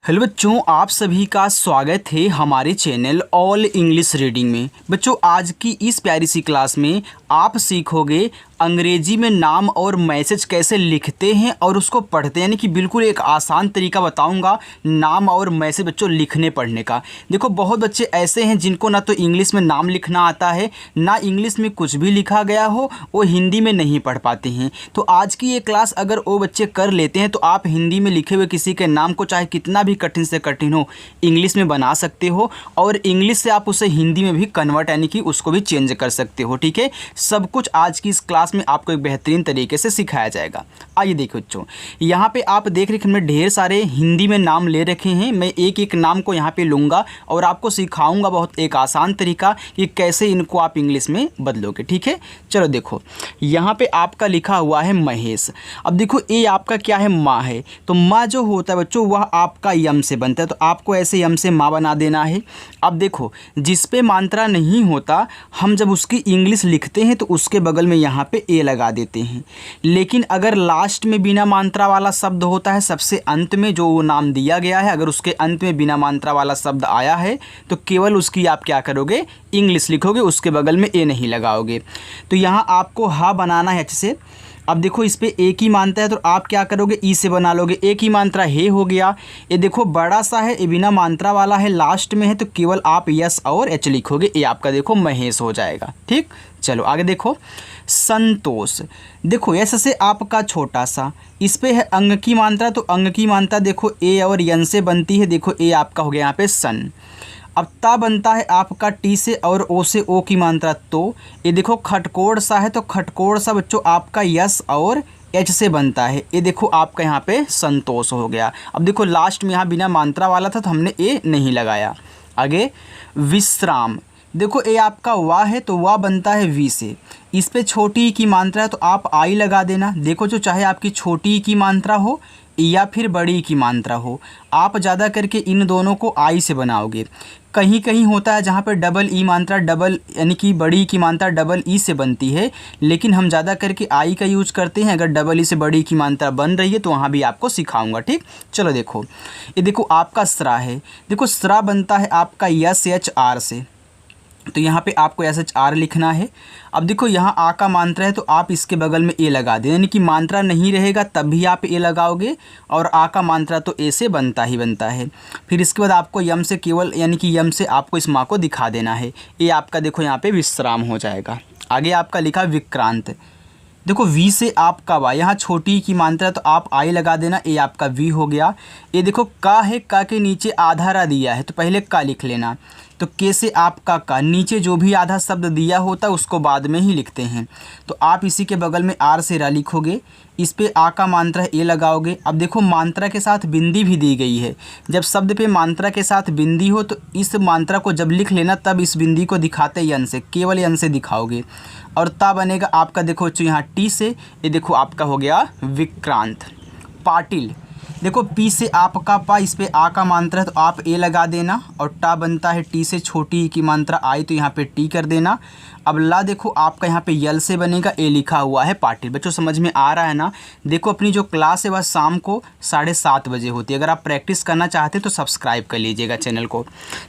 Hello बच्चों, आप सभी का स्वागत है हमारे चैनल ऑल इंग्लिश रीडिंग में। बच्चों, आज की इस प्यारी सी क्लास में आप सीखोगे अंग्रेजी में नाम और मैसेज कैसे लिखते हैं और उसको पढ़ते हैं, यानी कि बिल्कुल एक आसान तरीका बताऊंगा नाम और मैसेज बच्चों लिखने पढ़ने का। देखो, बहुत बच्चे ऐसे हैं जिनको ना तो इंग्लिश में नाम लिखना आता है, ना इंग्लिश में कुछ भी लिखा गया हो, वो हिंदी में नहीं पढ़ पाते हैं। तो आज की ये क्लास अगर वो बच्चे कर लेते हैं तो आप हिंदी में लिखे हुए किसी के नाम को चाहे कितना भी कठिन से कठिन हो इंग्लिश में बना सकते हो और इंग्लिश से आप उसे हिंदी में भी कन्वर्ट यानी कि उसको भी चेंज कर सकते हो। ठीक है, सब कुछ आज की इस क्लास में आपको एक बेहतरीन तरीके से सिखाया जाएगा। आइए देखो बच्चों, यहाँ पे आप देख रहे हैं मैं ढेर सारे हिंदी में नाम ले रखे हैं। मैं एक एक नाम को यहाँ पे लूँगा और आपको सिखाऊंगा बहुत एक आसान तरीका कि कैसे इनको आप इंग्लिश में बदलोगे। ठीक है, चलो देखो, यहाँ पे आपका लिखा हुआ है महेश। अब देखो, ये आपका क्या है, माँ है। तो माँ जो होता है बच्चों वह आपका यम से बनता है, तो आपको ऐसे यम से माँ बना देना है। अब देखो, जिस पे मात्रा नहीं होता हम जब उसकी इंग्लिश लिखते हैं तो उसके बगल में यहाँ पे ए लगा देते हैं। लेकिन अगर लास्ट में बिना मात्रा वाला शब्द होता है, सबसे अंत में जो वो नाम दिया गया है, अगर उसके अंत में बिना मात्रा वाला शब्द आया है तो केवल उसकी आप क्या करोगे, इंग्लिश लिखोगे, उसके बगल में ए नहीं लगाओगे। तो यहाँ आपको हा बनाना है अच्छे से। अब देखो, इस पे एक ही मात्रा है तो आप क्या करोगे, ई से बना लोगे। एक ही मात्रा है हो गया। ये देखो बड़ा सा है, ये बिना मात्रा वाला है, लास्ट में है, तो केवल आप यस और एच लिखोगे। ये आपका देखो महेश हो जाएगा। ठीक, चलो आगे देखो, संतोष। देखो यस से आपका छोटा सा, इस पे है अंग की मात्रा, तो अंग की मात्रा देखो ए और यन से बनती है। देखो ए आपका हो गया यहाँ पे सन। अब ता बनता है आपका टी से और ओ से ओ की मात्रा तो। ये देखो खटकोड़ सा है, तो खटकोड़ सा बच्चों आपका यस और एच से बनता है। ये देखो आपका यहाँ पे संतोष हो गया। अब देखो लास्ट में यहाँ बिना मात्रा वाला था तो हमने ए नहीं लगाया। आगे विश्राम। देखो ए आपका वाह है तो वाह बनता है वी से। इस पे छोटी की मात्रा है तो आप आई लगा देना। देखो, जो चाहे आपकी छोटी की मात्रा हो या फिर बड़ी की मात्रा हो, आप ज़्यादा करके इन दोनों को आई से बनाओगे। कहीं कहीं होता है जहाँ पर डबल ई मात्रा डबल यानी कि बड़ी की मात्रा डबल ई से बनती है, लेकिन हम ज़्यादा करके आई का यूज करते हैं। अगर डबल ई से बड़ी की मात्रा बन रही है तो वहाँ भी आपको सिखाऊंगा। ठीक, चलो देखो, ये देखो आपका स्रा है। देखो स्रा बनता है आपका यस एच आर से, तो यहाँ पे आपको एस एच आर लिखना है। अब देखो यहाँ आ का मात्रा है तो आप इसके बगल में ए लगा दें, यानी कि मात्रा नहीं रहेगा तब भी आप ए लगाओगे और आ का मात्रा तो ए से बनता ही बनता है। फिर इसके बाद आपको यम से केवल यानी कि यम से आपको इस माँ को दिखा देना है। ये आपका देखो यहाँ पे विश्राम हो जाएगा। आगे आपका लिखा विक्रांत। देखो वी से आपका वाई, यहाँ छोटी की मात्रा तो आप आई लगा देना। ए आपका वी हो गया। ये देखो का है, का के नीचे आधा रा दिया है तो पहले का लिख लेना। तो के से आपका का, नीचे जो भी आधा शब्द दिया होता है उसको बाद में ही लिखते हैं, तो आप इसी के बगल में आर से रा लिखोगे। इस पे आ का मात्रा है ए लगाओगे। अब देखो मात्रा के साथ बिंदी भी दी गई है। जब शब्द पे मात्रा के साथ बिंदी हो तो इस मात्रा को जब लिख लेना तब इस बिंदी को दिखाते यन से, केवल यन से दिखाओगे। और ता बनेगा आपका देखो बच्चों यहाँ टी से। ये देखो आपका हो गया विक्रांत। पाटिल। देखो पी से आपका पा, इस पे आ का मात्रा है तो आप ए लगा देना और टा बनता है टी से छोटी की मात्रा आई तो यहाँ पे टी कर देना। अब ला देखो आपका यहाँ पे यल से बनेगा, ए लिखा हुआ है पाटिल। बच्चों समझ में आ रहा है ना। देखो अपनी जो क्लास है वह शाम को 7:30 बजे होती है। अगर आप प्रैक्टिस करना चाहते हैं तो सब्सक्राइब कर लीजिएगा चैनल को।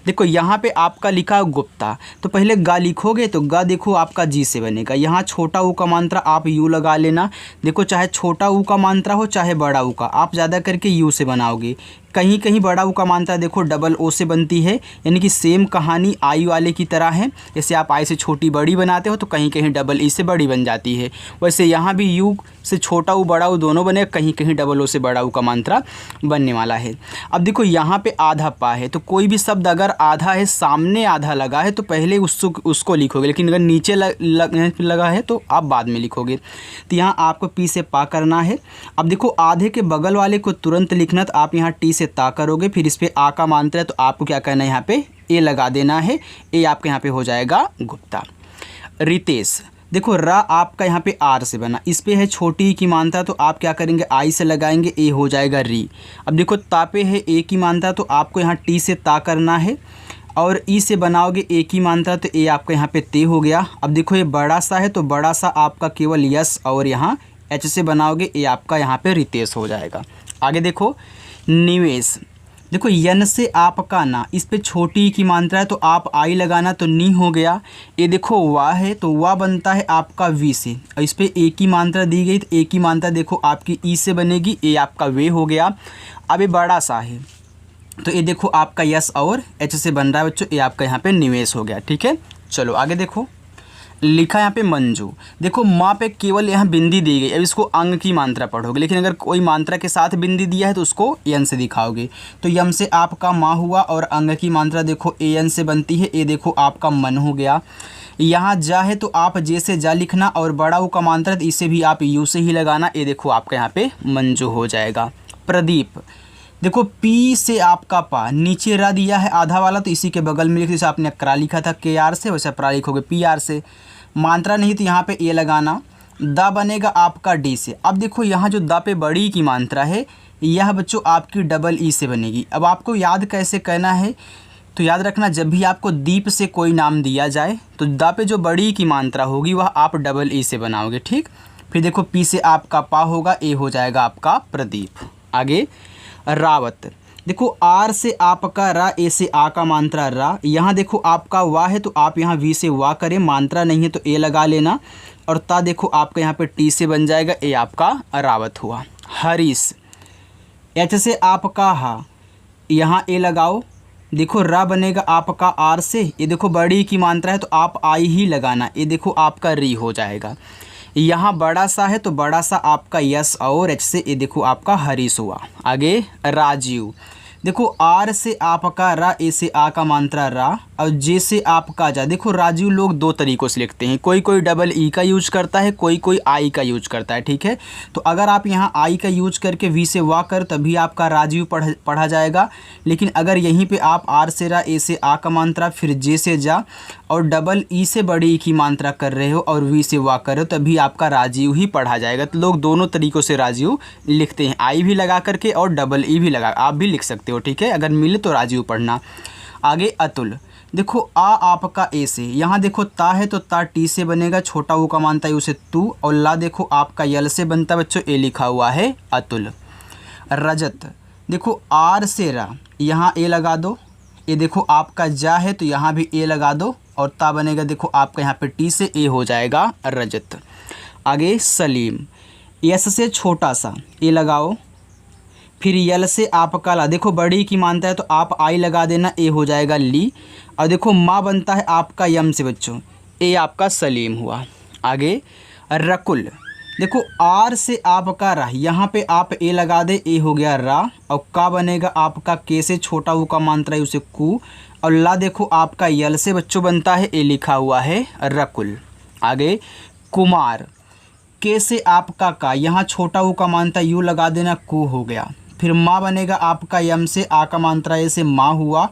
देखो यहाँ पे आपका लिखा गुप्ता, तो पहले गा लिखोगे तो गा देखो आपका जी से बनेगा। यहाँ छोटा ऊ का मात्रा आप यू लगा लेना। देखो चाहे छोटा ऊ का मात्रा हो चाहे बड़ा ऊ का, आप ज़्यादा करके यू से बनाओगे। कहीं कहीं बड़ा ऊ का मात्रा देखो डबल ओ से बनती है, यानी कि सेम कहानी आई वाले की तरह है। जैसे आप आई से छोटी बड़ी बनाते हो तो कहीं कहीं डबल ई से बड़ी बन जाती है, वैसे यहाँ भी यू से छोटा ऊ बड़ा ऊ दोनों बने, कहीं कहीं डबल ओ से बड़ा ऊ का मात्रा बनने वाला है। अब देखो यहाँ पे आधा पा है, तो कोई भी शब्द अगर आधा है सामने आधा लगा है तो पहले उसको लिखोगे, लेकिन अगर नीचे लगा है तो आप बाद में लिखोगे। तो यहाँ आपको पी से पा करना है। अब देखो आधे के बगल वाले को तुरंत लिखना, तो आप यहाँ टी से ता करोगे। फिर इस पे आ का मात्रा है तो आपको क्या करना है, यहाँ पे ए लगा देना है। ए आपके यहाँ पे हो जाएगा गुप्ता। रितेश। देखो रा आपका यहाँ पे आर से बना, इस पे है छोटी की मात्रा तो आप क्या करेंगे, आई से लगाएंगे, ए हो जाएगा री। अब देखो ता पे है ए की मात्रा तो आपको यहाँ टी से ता करना है और ई से बनाओगे ए की मात्रा तो ए आपका यहाँ पे ते हो गया। अब देखो ये बड़ा सा है तो बड़ा सा आपका केवल यस और यहाँ एच से बनाओगे, ए आपका यहाँ पे रितेश हो जाएगा। आगे देखो निवेश। देखो यन से आपका ना, इस पे छोटी ई की मात्रा है तो आप आई लगाना तो नी हो गया। ये देखो वाह है तो वाह बनता है आपका वी से, और इस पे ए की मात्रा दी गई तो ए की मात्रा देखो आपकी ई से बनेगी, ए आपका वे हो गया। अब ये बड़ा सा है तो ये देखो आपका यस और एच से बन रहा है बच्चों, ये आपका यहाँ पे निवेश हो गया। ठीक है, चलो आगे देखो, लिखा यहाँ पे मंजू। देखो माँ पे केवल यहाँ बिंदी दी गई, अब इसको अंग की मात्रा पढ़ोगे, लेकिन अगर कोई मात्रा के साथ बिंदी दिया है तो उसको यन से दिखाओगे। तो यम से आपका माँ हुआ और अंग की मात्रा देखो ए एन से बनती है, ये देखो आपका मन हो गया। यहाँ जा है तो आप जे से जा लिखना, और बड़ा ऊ का मात्रा तो इसे भी आप यू से ही लगाना, ये देखो आपका यहाँ पे मंजू हो जाएगा। प्रदीप, देखो पी से आपका पा, नीचे रा दिया है आधा वाला तो इसी के बगल में लिख, जैसे आपने क्रा लिखा था के आर से, वैसे प्रा लिखोगे पी आर से। मात्रा नहीं तो यहाँ पे ए लगाना। द बनेगा आपका डी से। अब देखो यहाँ जो द पे बड़ी की मात्रा है यह बच्चों आपकी डबल ई से बनेगी। अब आपको याद कैसे करना है, तो याद रखना जब भी आपको दीप से कोई नाम दिया जाए तो द पे जो बड़ी की मात्रा होगी वह आप डबल ई से बनाओगे। ठीक, फिर देखो पी से आपका पा होगा, ए हो जाएगा आपका प्रदीप। आगे रावत, देखो आर से आपका रा, ए से आ का मात्रा रा, यहाँ देखो आपका वाह है तो आप यहाँ वी से वाह करें, मात्रा नहीं है तो ए लगा लेना, और ता देखो आपका यहाँ पे टी से बन जाएगा, ए आपका रावत हुआ। हरीश, एच से आपका हा, यहाँ ए लगाओ, देखो रा बनेगा आपका आर से, ये देखो बड़ी की मात्रा है तो आप आई ही लगाना, ये देखो आपका री हो जाएगा। यहाँ बड़ा सा है तो बड़ा सा आपका यस और एच से, ये देखो आपका हरीश हुआ। आगे राजीव, देखो आर से आपका रा, ए से आ का मात्रा रा, और जे से आपका जा। देखो राजीव लोग दो तरीक़ों से लिखते हैं, कोई कोई डबल ई का यूज करता है, कोई कोई आई का यूज करता है। ठीक है, तो अगर आप यहाँ आई का यूज करके वी से वाह कर तभी आपका राजीव पढ़ा जाएगा, लेकिन अगर यहीं पे आप आर से रा, ए से आ का मात्रा, फिर जे से जा और डबल ई से बड़ी ई की मात्रा कर रहे हो और वी से वाह कर रहे हो तभी आपका राजीव ही पढ़ा जाएगा। तो लोग दोनों तरीक़ों से राजीव लिखते हैं, आई भी लगा करके और डबल ई भी लगा, आप भी लिख सकते हो। ठीक है, अगर मिले तो राजीव पढ़ना। आगे अतुल, देखो आ आपका ए से, यहाँ देखो ता है तो ता टी से बनेगा, छोटा ऊ का मानता है उसे तू, और ला देखो आपका यल से बनता है बच्चों, ए लिखा हुआ है अतुल। रजत, देखो आर से रा, यहाँ ए लगा दो, ये देखो आपका जा है तो यहाँ भी ए लगा दो, और ता बनेगा देखो आपका यहाँ पे टी से, ए हो जाएगा रजत। आगे सलीम, यस से छोटा सा ए लगाओ, फिर यल से आपका ला, देखो बड़ी की मानता है तो आप आई लगा देना, ए हो जाएगा ली, और देखो माँ बनता है आपका यम से बच्चों, ए आपका सलीम हुआ। आगे रकुल, देखो आर से आपका रा, यहाँ पे आप ए लगा दे, ए हो गया रा, और का बनेगा आपका के से, छोटा ऊ का मात्रा है उसे कू, और ला देखो आपका यल से बच्चों बनता है, ए लिखा हुआ है रकुल। आगे कुमार, के से आपका का, यहाँ छोटा ऊ का मात्रा यू लगा देना, कू हो गया, फिर माँ बनेगा आपका यम से, आ का मात्रा ए से माँ हुआ,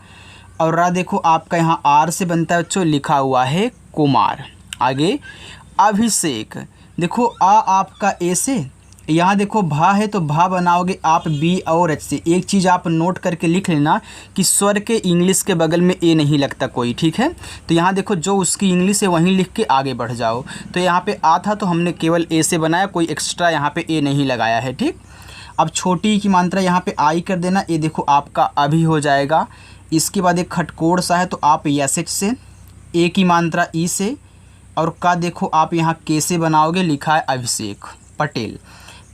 और रा देखो आपका यहाँ आर से बनता है बच्चों, लिखा हुआ है कुमार। आगे अभिषेक, देखो आ आपका ए से, यहाँ देखो भा है तो भा बनाओगे आप बी और एच से। एक चीज़ आप नोट करके लिख लेना कि स्वर के इंग्लिश के बगल में ए नहीं लगता कोई। ठीक है, तो यहाँ देखो जो उसकी इंग्लिश है वहीं लिख के आगे बढ़ जाओ। तो यहाँ पे आ था तो हमने केवल ए से बनाया, कोई एक्स्ट्रा यहाँ पे ए नहीं लगाया है। ठीक, अब छोटी की मात्रा यहाँ पे आई कर देना, ये देखो आपका अभी हो जाएगा। इसके बाद एक खटकोड़ सा है तो आप यस एच से, ए की मात्रा ई से, और का देखो आप यहाँ के से बनाओगे, लिखा है अभिषेक पटेल।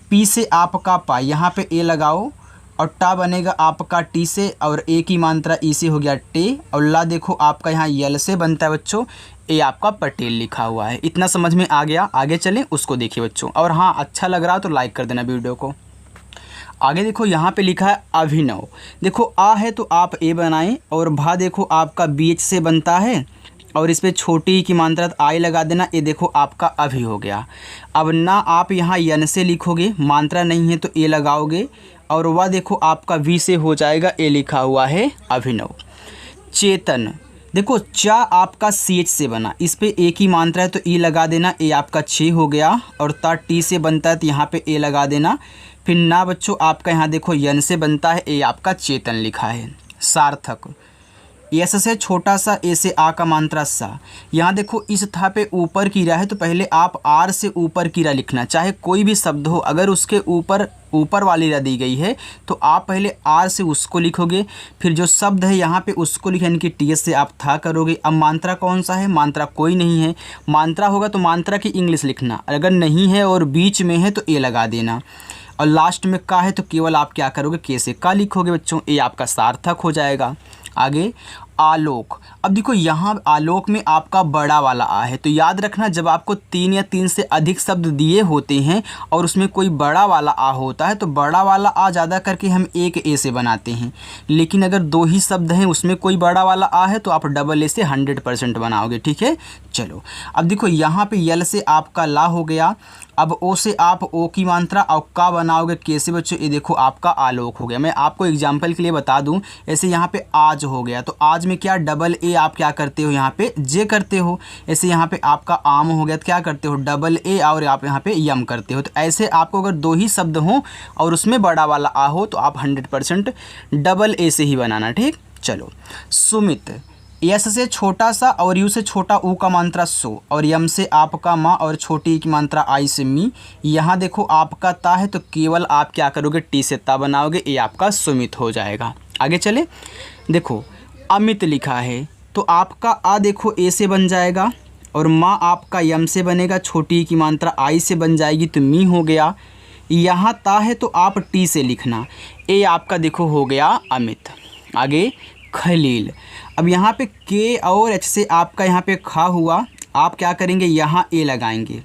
पी से आपका पा, यहाँ पे ए लगाओ, और टा बनेगा आपका टी से, और ए की मात्रा ई से हो गया टे, और ला देखो आपका यहाँ यल से बनता है बच्चों, ए आपका पटेल लिखा हुआ है। इतना समझ में आ गया, आगे चलें उसको देखिए बच्चों। और हाँ, अच्छा लग रहा हो तो लाइक कर देना वीडियो को। आगे देखो यहाँ पे लिखा है अभिनव, देखो आ है तो आप ए बनाएं, और भा देखो आपका बी एच से बनता है, और इस पर छोटी की मात्रा आई लगा देना, ये देखो आपका अभी हो गया। अब ना आप यहाँ यन से लिखोगे, मात्रा नहीं है तो ए लगाओगे, और वह देखो आपका वी से हो जाएगा, ए लिखा हुआ है अभिनव। चेतन, देखो चा आपका सी एच से बना, इस पे ए की मात्रा है तो ई लगा देना, ए आपका छे हो गया, और ता टी से बनता है तो यहाँ पे ए लगा देना, फिर ना बच्चों आपका यहाँ देखो यन से बनता है, ए आपका चेतन लिखा है। सार्थक, यस से छोटा सा, ए से आ का मात्रा सा। यहाँ देखो इस था पे ऊपर कीरा है तो पहले आप आर से ऊपर कीरा लिखना, चाहे कोई भी शब्द हो अगर उसके ऊपर वाली रा दी गई है तो आप पहले आर से उसको लिखोगे, फिर जो शब्द है यहाँ पे उसको लिखें, यानी कि टी से आप था करोगे। अब मात्रा कौन सा है, मात्रा कोई नहीं है, मात्रा होगा तो मात्रा की इंग्लिश लिखना, अगर नहीं है और बीच में है तो ए लगा देना, और लास्ट में का है तो केवल आप क्या करोगे, के से का लिखोगे बच्चों, ये आपका सार्थक हो जाएगा। आगे आलोक। अब देखो यहाँ आलोक में आपका बड़ा वाला आ है, तो याद रखना जब आपको 3 या 3 से अधिक शब्द दिए होते हैं और उसमें कोई बड़ा वाला आ होता है तो बड़ा वाला आ ज़्यादा करके हम एक ए से बनाते हैं, लेकिन अगर 2 ही शब्द हैं उसमें कोई बड़ा वाला आ है तो आप डबल ए से 100% बनाओगे। ठीक है, चलो अब देखो यहाँ पे यल से आपका ला हो गया, अब ओ से आप ओ की मात्रा और का बनाओगे के से बच्चों, ये देखो आपका आलोक हो गया। मैं आपको एग्जांपल के लिए बता दूं, ऐसे यहाँ पे आज हो गया तो आज में क्या डबल ए आप क्या करते हो यहाँ पे जे करते हो, ऐसे यहाँ पे आपका आम हो गया तो क्या करते हो डबल ए और आप यहाँ पे यम करते हो। तो ऐसे आपको अगर 2 ही शब्द हों और उसमें बड़ा वाला आ हो तो आप 100% डबल ए से ही बनाना। ठीक, चलो सुमित। यस से छोटा सा और यू से छोटा ऊ का मात्रा सो, और यम से आपका माँ और छोटी की मात्रा आई से मी। यहाँ देखो आपका ता है तो केवल आप क्या करोगे टी से ता बनाओगे, ये आपका सुमित हो जाएगा। आगे चले, देखो अमित लिखा है तो आपका आ देखो ए से बन जाएगा और माँ आपका यम से बनेगा, छोटी की मात्रा आई से बन जाएगी तो मी हो गया। यहाँ ता है तो आप टी से लिखना, ए आपका देखो हो गया अमित। आगे खलील। अब यहाँ पे के और एच से आपका यहाँ पे खा हुआ, आप क्या करेंगे यहाँ ए लगाएंगे,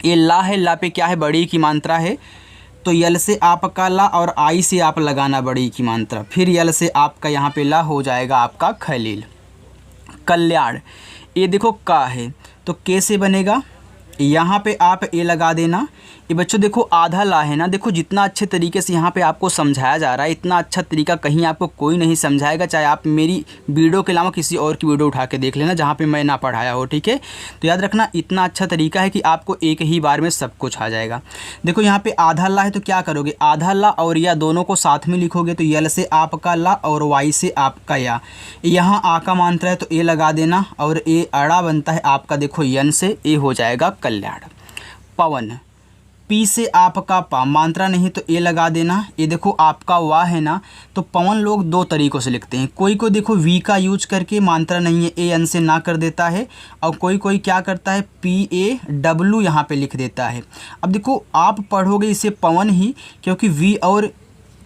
ये ला है, ला पे क्या है बड़ी की मात्रा है तो यल से आपका ला और आई से आप लगाना बड़ी की मात्रा, फिर यल से आपका यहाँ पे ला हो जाएगा आपका खलील। कल्याण। ये देखो का है तो के से बनेगा, यहाँ पे आप ए लगा देना। ये बच्चों देखो आधा ला है ना, देखो जितना अच्छे तरीके से यहाँ पे आपको समझाया जा रहा है इतना अच्छा तरीका कहीं आपको कोई नहीं समझाएगा, चाहे आप मेरी वीडियो के अलावा किसी और की वीडियो उठा के देख लेना जहाँ पे मैं ना पढ़ाया हो। ठीक है, तो याद रखना इतना अच्छा तरीका है कि आपको एक ही बार में सब कुछ आ जाएगा। देखो यहाँ पे आधा ला है तो क्या करोगे, आधा ला और या दोनों को साथ में लिखोगे तो यल से आपका ला और वाई से आपका या। यहाँ आ का मात्रा है तो ए लगा देना और ए अड़ा बनता है आपका देखो यन से, ए हो जाएगा कल्याण। पवन। पी से आपका पा, मात्रा नहीं तो ए लगा देना। ये देखो आपका वाह है ना, तो पवन लोग 2 तरीक़ों से लिखते हैं, कोई को देखो वी का यूज करके मात्रा नहीं है ए एन से ना कर देता है, और कोई क्या करता है पी ए डब्लू यहाँ पे लिख देता है। अब देखो आप पढ़ोगे इसे पवन ही, क्योंकि वी और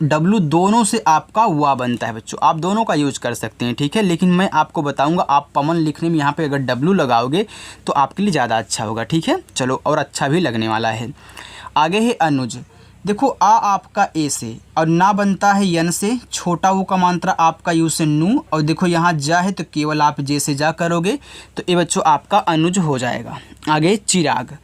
डब्लू दोनों से आपका वाह बनता है बच्चों, आप दोनों का यूज कर सकते हैं। ठीक है, लेकिन मैं आपको बताऊंगा आप पवन लिखने में यहाँ पे अगर डब्लू लगाओगे तो आपके लिए ज़्यादा अच्छा होगा। ठीक है, चलो और अच्छा भी लगने वाला है। आगे है अनुज। देखो आ आपका ए से और ना बनता है यन से, छोटा वो का मात्रा आपका यू से नू, और देखो यहाँ जा है तो केवल आप जे से जा करोगे तो ये बच्चों आपका अनुज हो जाएगा। आगे चिराग।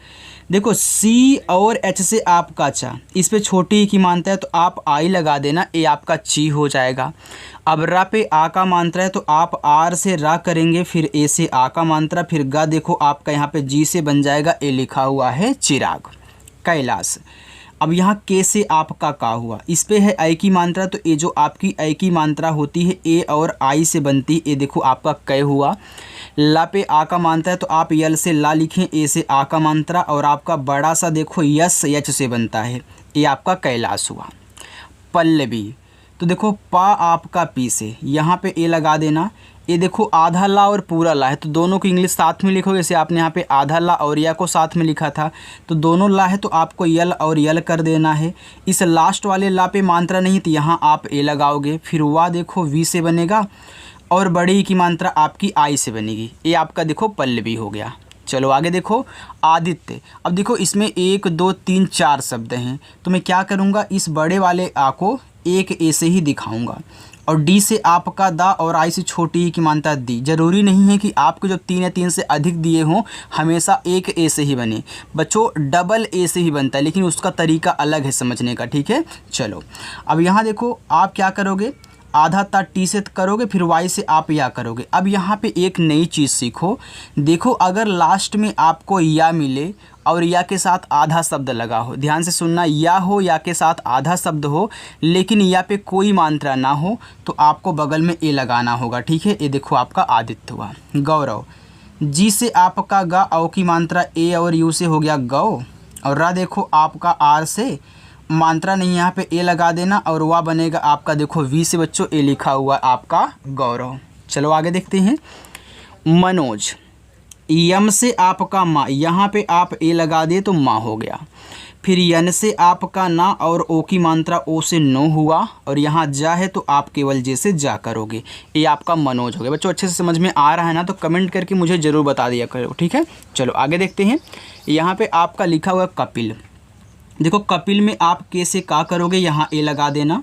देखो सी और एच से आपका चा, इस पे छोटी की मात्रा है तो आप आई लगा देना, ए आपका ची हो जाएगा। अब रा पे आ का मात्रा है तो आप आर से रा करेंगे, फिर ए से आ का मात्रा, फिर गा देखो आपका यहाँ पे जी से बन जाएगा, ए लिखा हुआ है चिराग। कैलाश। अब यहाँ के से आपका का हुआ, इस पे है आई की मात्रा तो ये जो आपकी आई की मात्रा होती है ए और आई से बनती है, ये देखो आपका कै हुआ। ला पे आ का मात्रा है तो आप यल से ला लिखें, ए से आ का मात्रा, और आपका बड़ा सा देखो यस एच से बनता है, ये आपका कैलाश हुआ। पल्लवी। तो देखो पा आपका पी से, यहाँ पे ए लगा देना। ये देखो आधा ला और पूरा ला है तो दोनों की इंग्लिश साथ में लिखोगे, जैसे आपने यहाँ पे आधा ला और या को साथ में लिखा था तो दोनों ला है तो आपको यल और यल कर देना है। इस लास्ट वाले ला पे मात्रा नहीं तो यहाँ आप ए लगाओगे, फिर वाह देखो वी से बनेगा और बड़ी की मात्रा आपकी आई से बनेगी, ये आपका देखो पल्लवी हो गया। चलो आगे देखो आदित्य। अब देखो इसमें 1 2 3 4 शब्द हैं तो मैं क्या करूँगा, इस बड़े वाले आ को एक ए से ही दिखाऊंगा, और डी से आपका दा और आई से छोटी की मात्रा दी। जरूरी नहीं है कि आपको जब 3 या 3 से अधिक दिए हों हमेशा एक ए से ही बने बच्चों, डबल ए से ही बनता है, लेकिन उसका तरीका अलग है समझने का। ठीक है, चलो अब यहाँ देखो आप क्या करोगे, आधा ता टी से करोगे, फिर वाई से आप या करोगे। अब यहाँ पे एक नई चीज़ सीखो, देखो अगर लास्ट में आपको या मिले और या के साथ आधा शब्द लगा हो, ध्यान से सुनना, या हो या के साथ आधा शब्द हो लेकिन या पे कोई मात्रा ना हो तो आपको बगल में ए लगाना होगा, ठीक है। ये देखो आपका आदित्य हुआ। गौरव, जी से आपका गा औ की मात्रा ए और यू से हो गया गौ, और रा देखो आपका आर से मात्रा नहीं, यहाँ पे ए लगा देना, और वाह बनेगा आपका देखो वी से बच्चों ए लिखा हुआ आपका गौरव। चलो आगे देखते हैं। मनोज, यम से आपका माँ, यहाँ पे आप ए लगा दिए तो माँ हो गया। फिर यन से आपका ना और ओ की मात्रा ओ से नो हुआ, और यहाँ जा है तो आप केवल जे से जा करोगे, ये आपका मनोज हो गया। बच्चों अच्छे से समझ में आ रहा है ना, तो कमेंट करके मुझे ज़रूर बता दिया करो, ठीक है। चलो आगे देखते हैं। यहाँ पे आपका लिखा हुआ कपिल, देखो कपिल में आप के से का करोगे, यहाँ ए लगा देना,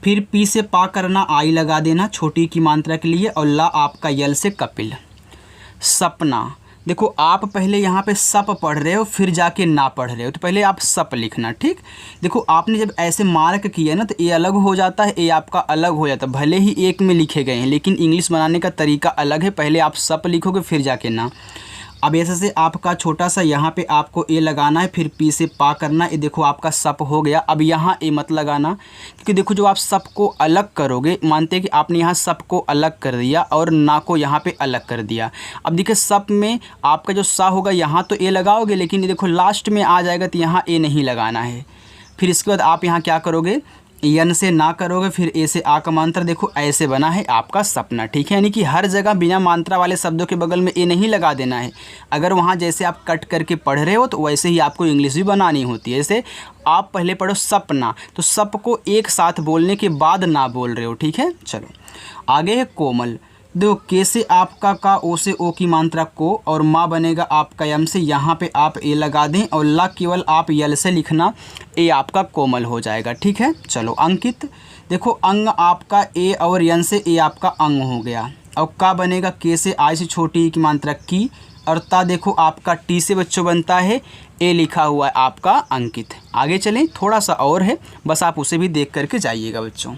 फिर पी से पा करना, आई लगा देना छोटी की मात्रा के लिए, और ला आपका यल से कपिल। सपना, देखो आप पहले यहाँ पे सप पढ़ रहे हो फिर जाके ना पढ़ रहे हो, तो पहले आप सप लिखना, ठीक। देखो आपने जब ऐसे मार्क किया ना तो ए अलग हो जाता है, ए आपका अलग हो जाता है, भले ही एक में लिखे गए हैं लेकिन इंग्लिश बनाने का तरीका अलग है। पहले आप सप लिखोगे फिर जाके ना। अब ऐसे से आपका छोटा सा यहाँ पे आपको ए लगाना है, फिर पी से पा करना, ये देखो आपका सप हो गया। अब यहाँ ए मत लगाना, क्योंकि देखो जो आप सप को अलग करोगे, मानते हैं कि आपने यहाँ सप को अलग कर दिया और ना को यहाँ पे अलग कर दिया। अब देखिए सप में आपका जो सा होगा यहाँ तो ए लगाओगे, लेकिन ये देखो लास्ट में आ जाएगा तो यहाँ ए नहीं लगाना है। फिर इसके बाद आप यहाँ क्या करोगे, यन से ना करोगे, फिर ए से आ का मात्रा, देखो ऐसे बना है आपका सपना, ठीक है। यानी कि हर जगह बिना मात्रा वाले शब्दों के बगल में ए नहीं लगा देना है। अगर वहाँ जैसे आप कट करके पढ़ रहे हो तो वैसे ही आपको इंग्लिश भी बनानी होती है। जैसे आप पहले पढ़ो सपना, तो सप को एक साथ बोलने के बाद ना बोल रहे हो, ठीक है। चलो आगे है कोमल, देखो के से आपका का, ओ से ओ की मात्रा को, और माँ बनेगा आपका यम से, यहाँ पे आप ए लगा दें, और ला केवल आप यल से लिखना, ए आपका कोमल हो जाएगा, ठीक है। चलो अंकित, देखो अंग आपका ए और यन से ए आपका अंग हो गया, और का बनेगा के से आई से छोटी की मात्रा की, और ता देखो आपका टी से बच्चों बनता है ए लिखा हुआ है आपका अंकित। आगे चलें, थोड़ा सा और है, बस आप उसे भी देख करके जाइएगा बच्चों।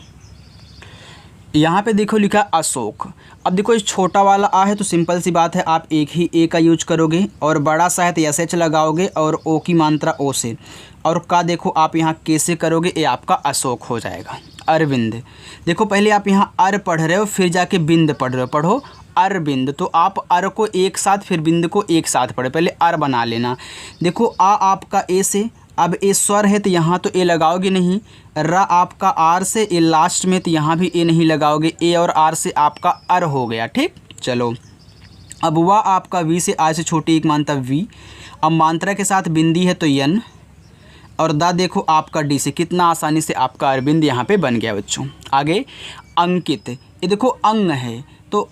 यहाँ पे देखो लिखा अशोक। अब देखो इस छोटा वाला आ है तो सिंपल सी बात है, आप एक ही ए का यूज करोगे, और बड़ा सा है तो एस एच लगाओगे और ओ की मात्रा ओ से, और का देखो आप यहाँ के से करोगे, ये आपका अशोक हो जाएगा। अरविंद, देखो पहले आप यहाँ अर पढ़ रहे हो फिर जाके बिंद पढ़ रहे हो, पढ़ो अरविंद, तो आप अर को एक साथ फिर बिंद को एक साथ पढ़े, पहले अर बना लेना। देखो आ आपका ए से, अब ए स्वर है तो यहाँ तो ए लगाओगे नहीं, रा आपका आर से, ए लास्ट में तो यहाँ भी ए नहीं लगाओगे, ए और आर से आपका अर हो गया, ठीक। चलो अब वाह आपका वी से आ से छोटी एक मात्रा वी, अब मात्रा के साथ बिंदी है तो यन, और दा देखो आपका डी से, कितना आसानी से आपका अरविंद यहाँ पे बन गया बच्चों। आगे अंकित, ये देखो अंग है तो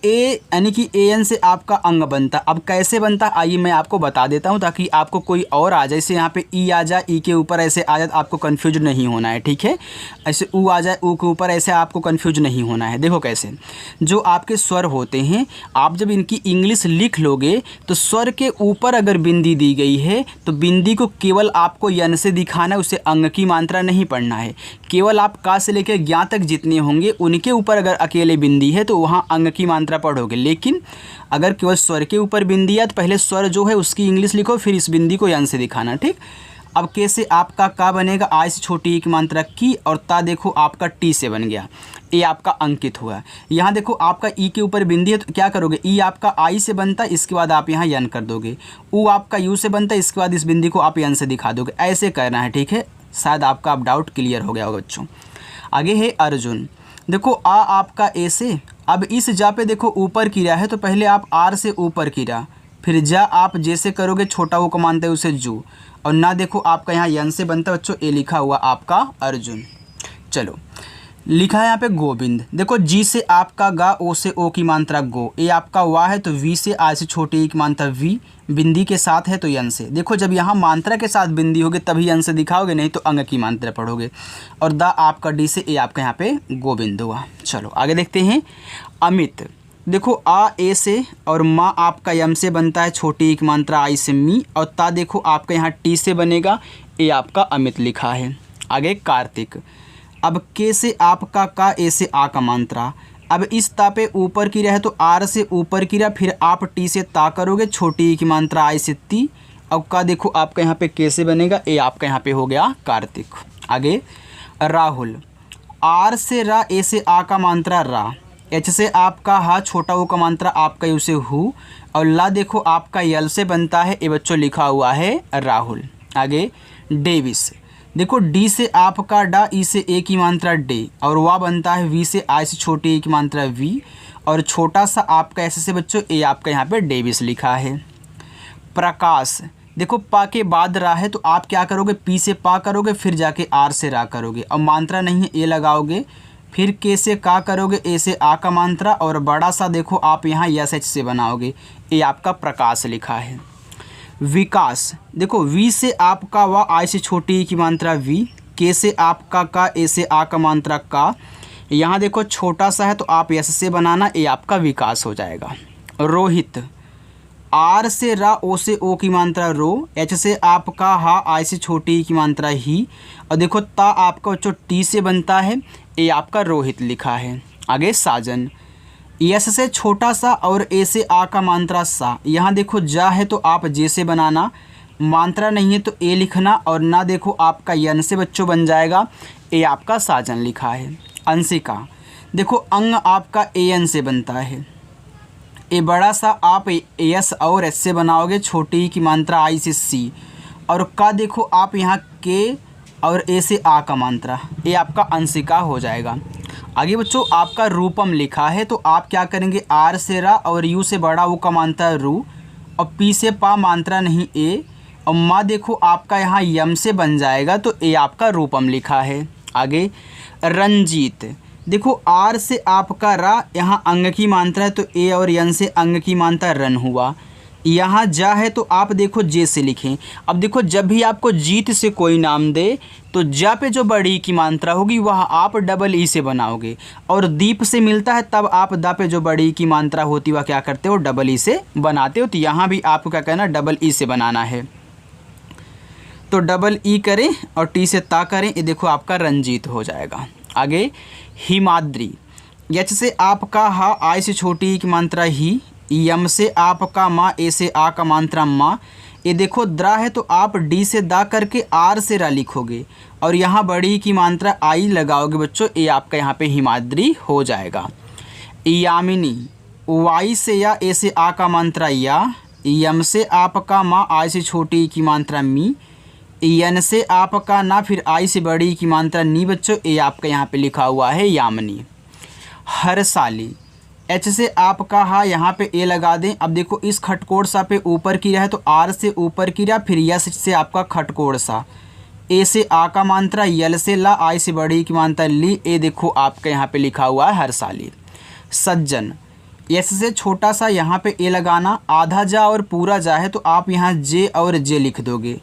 ए यानी कि ए एन से आपका अंग बनता। अब कैसे बनता आइए मैं आपको बता देता हूँ, ताकि आपको कोई और आ जाए, जैसे यहाँ पे ई आ जाए, ई के ऊपर ऐसे आ जाए, आपको कन्फ्यूज नहीं होना है, ठीक है। ऐसे ऊ आ जाए, ऊ के ऊपर ऐसे आपको कन्फ्यूज नहीं होना है। देखो कैसे, जो आपके स्वर होते हैं, आप जब इनकी इंग्लिश लिख लोगे तो स्वर के ऊपर अगर बिंदी दी गई है तो बिंदी को केवल आपको यन से दिखाना है, उसे अंग की मात्रा नहीं पढ़ना है। केवल आप का से लेकर ज्ञा तक जितने होंगे उनके ऊपर अगर अकेले बिंदी है तो वहाँ अंग की मात्रा पढ़ोगे, लेकिन अगर केवल स्वर के ऊपर बिंदी है तो पहले स्वर जो है उसकी इंग्लिश लिखो, फिर इस बिंदी को यन से दिखाना, ठीक। अब के से आपका का बनेगा आई से छोटी एक मात्रा की, और ता देखो आपका टी से बन गया, ए आपका अंकित हुआ। यहाँ देखो आपका ई के ऊपर बिंदी है तो क्या करोगे, ई आपका आई से बनता है, इसके बाद आप यहाँ यन कर दोगे, ऊ आपका यू से बनता है, इसके बाद इस बिंदी को आप यन से दिखा दोगे, ऐसे करना है, ठीक है। शायद आपका अब डाउट क्लियर हो गया होगा बच्चों। आगे है अर्जुन, देखो आ आपका ए से, अब इस जा पे देखो ऊपर किया है तो पहले आप आर से ऊपर किया, फिर जा आप जैसे करोगे छोटा वो को मानते हैं उसे जू, और ना देखो आपका यहाँ यन से बनता है बच्चों, ए लिखा हुआ आपका अर्जुन। चलो लिखा है यहाँ पे गोविंद, देखो जी से आपका गा, ओ से ओ की मात्रा गो, ए आपका वाह है तो वी से आ से छोटी एक मात्रा वी, बिंदी के साथ है तो यन से। देखो जब यहाँ मात्रा के साथ बिंदी होगी तभी यन से दिखाओगे, नहीं तो अंग की मात्रा पढ़ोगे, और दा आपका डी से, ए आपका यहाँ पे गोविंद हुआ। चलो आगे देखते हैं। अमित, देखो आ ए से, और माँ आपका यम से बनता है, छोटी एक मात्रा आई से मी, और ता देखो आपका यहाँ टी से बनेगा, ए आपका अमित लिखा है। आगे कार्तिक, अब के से आपका का, ए से आ का मात्रा। अब इस ता पे ऊपर की रहे तो आर से ऊपर की रहा, फिर आप टी से ता करोगे, छोटी ई की मात्रा आई से ती। अब का देखो आपका यहाँ पे के से बनेगा, ए आपका यहाँ पे हो गया कार्तिक। आगे राहुल, आर से रा, ए से आ का मात्रा रा, एच से आपका हा, छोटा ऊ का मात्रा आपका यू से हु, और ला देखो आपका यल से बनता है, ये बच्चों लिखा हुआ है राहुल। आगे डेविस, देखो डी से आपका डा, ई से ए की मात्रा डे, और वाह बनता है वी से, आई से छोटी ए की मात्रा वी, और छोटा सा आपका ऐसे से बच्चों ए आपका यहाँ पे डेविस लिखा है। प्रकाश, देखो पा के बाद रा है तो आप क्या करोगे, पी से पा करोगे, फिर जाके आर से रा करोगे, और मात्रा नहीं है ए लगाओगे, फिर के से का करोगे, ए से आ का मात्रा, और बड़ा सा देखो आप यहाँ यस एच से बनाओगे, ये आपका प्रकाश लिखा है। विकास, देखो वी से आपका वा, आई से छोटी की मात्रा वी, के से आपका का, ए से आ का मात्रा का, यहाँ देखो छोटा सा है तो आप यस से बनाना, ये आपका विकास हो जाएगा। रोहित, आर से रा, ओ से ओ की मात्रा रो, एच से आपका हा, आई से छोटी की मात्रा ही, और देखो ता आपका बच्चों टी से बनता है, ये आपका रोहित लिखा है। आगे साजन, यस से छोटा सा और ए से आ का मात्रा सा, यहाँ देखो जा है तो आप जे से बनाना, मात्रा नहीं है तो ए लिखना, और ना देखो आपका यन से बच्चों बन जाएगा, ये आपका साजन लिखा है। अंशिका, देखो अंग आपका ए एन से बनता है, ए बड़ा सा आप एस और एस से बनाओगे, छोटी की मात्रा आई से सी, और का देखो आप यहाँ के और ए से आ का मात्रा, ये आपका अंशिका हो जाएगा। आगे बच्चों आपका रूपम लिखा है तो आप क्या करेंगे, आर से रा और यू से बड़ा वो का मात्रा रू, और पी से पा मात्रा नहीं ए, और माँ देखो आपका यहाँ यम से बन जाएगा, तो ए आपका रूपम लिखा है। आगे रंजीत, देखो आर से आपका रा, यहाँ अंग की मात्रा है तो ए और यन से अंग की मात्रा रन हुआ, यहाँ जा है तो आप देखो जे से लिखें। अब देखो जब भी आपको जीत से कोई नाम दे तो जा पे जो बड़ी की मात्रा होगी वह आप डबल ई से बनाओगे, और दीप से मिलता है तब आप दा पे जो बड़ी की मात्रा होती वह क्या करते हो, डबल ई से बनाते हो। तो यहाँ भी आपको क्या करना, डबल ई से बनाना है, तो डबल ई करें और टी से ता करें, ये देखो आपका रंजीत हो जाएगा। आगे हिमाद्री, यच से आपका हा, आई से छोटी की मात्रा ही, यम से आपका माँ, ए से आ का मात्रा माँ, ये देखो द्रा है तो आप डी से दा करके आर से रा लिखोगे, और यहाँ बड़ी की मात्रा आई लगाओगे बच्चों, ये आपका यहाँ पे हिमाद्री हो जाएगा। यामिनी, वाई से या, ए से आ का मात्रा या, यम से आपका माँ, आई से छोटी की मात्रा मी, यन से आपका ना, फिर आई से बड़ी की मात्रा नी बच्चों, ये आपका यहाँ पे लिखा हुआ है यामिनी। हरसाली, एच से आपका हा, यहाँ पे ए लगा दें। अब देखो इस खटकोड़ सा पे ऊपर की रहा है तो आर से ऊपर की रहा, फिर यस से आपका खटकोड़ सा, ए से आ का मात्रा, यल से ला, आई से बड़ी की मात्रा ली, ए देखो आपका यहाँ पे लिखा हुआ है हरसाली। सज्जन, यस से छोटा सा यहाँ पे ए लगाना, आधा जा और पूरा जा है तो आप यहाँ जे और जे लिख दोगे,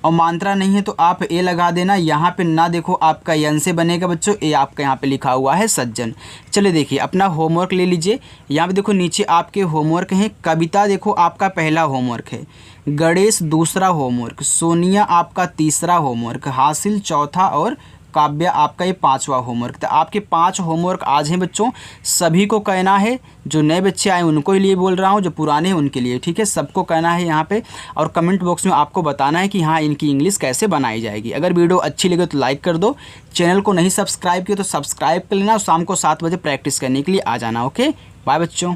और मात्रा नहीं है तो आप ए लगा देना। यहाँ पे ना देखो आपका यन से बनेगा बच्चों, ए आपका यहाँ पे लिखा हुआ है सज्जन। चलिए देखिए अपना होमवर्क ले लीजिए। यहाँ पे देखो नीचे आपके होमवर्क हैं। कविता देखो आपका पहला होमवर्क है, गणेश दूसरा होमवर्क, सोनिया आपका तीसरा होमवर्क, हासिल चौथा, और काव्य आपका ये पांचवा होमवर्क। तो आपके 5 होमवर्क आज हैं बच्चों। सभी को कहना है, जो नए बच्चे आए उनको लिए बोल रहा हूँ, जो पुराने हैं उनके लिए, ठीक है, सबको कहना है यहाँ पे, और कमेंट बॉक्स में आपको बताना है कि हाँ इनकी इंग्लिश कैसे बनाई जाएगी। अगर वीडियो अच्छी लगे तो लाइक कर दो, चैनल को नहीं सब्सक्राइब किया तो सब्सक्राइब कर लेना, और शाम को 7 बजे प्रैक्टिस करने के लिए आ जाना। ओके बाय बच्चों।